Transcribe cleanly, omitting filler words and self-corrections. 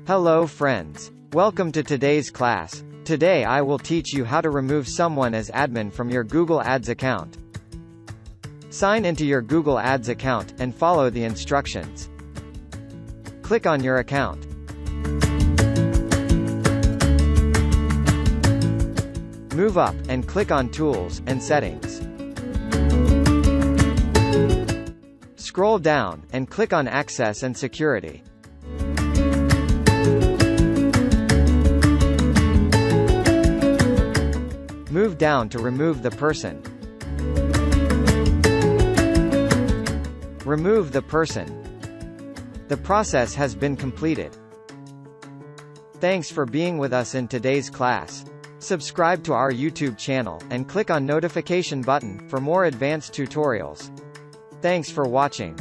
Hello friends. Welcome to today's class. Today I will teach you how to remove someone as admin from your Google Ads account. Sign into your Google Ads account, and follow the instructions. Click on your account. Move up, and click on Tools, and Settings. Scroll down, and click on Access and Security. Move down to remove the person. Remove the person. The process has been completed. Thanks for being with us in today's class. Subscribe to our YouTube channel, and click on notification button, for more advanced tutorials. Thanks for watching.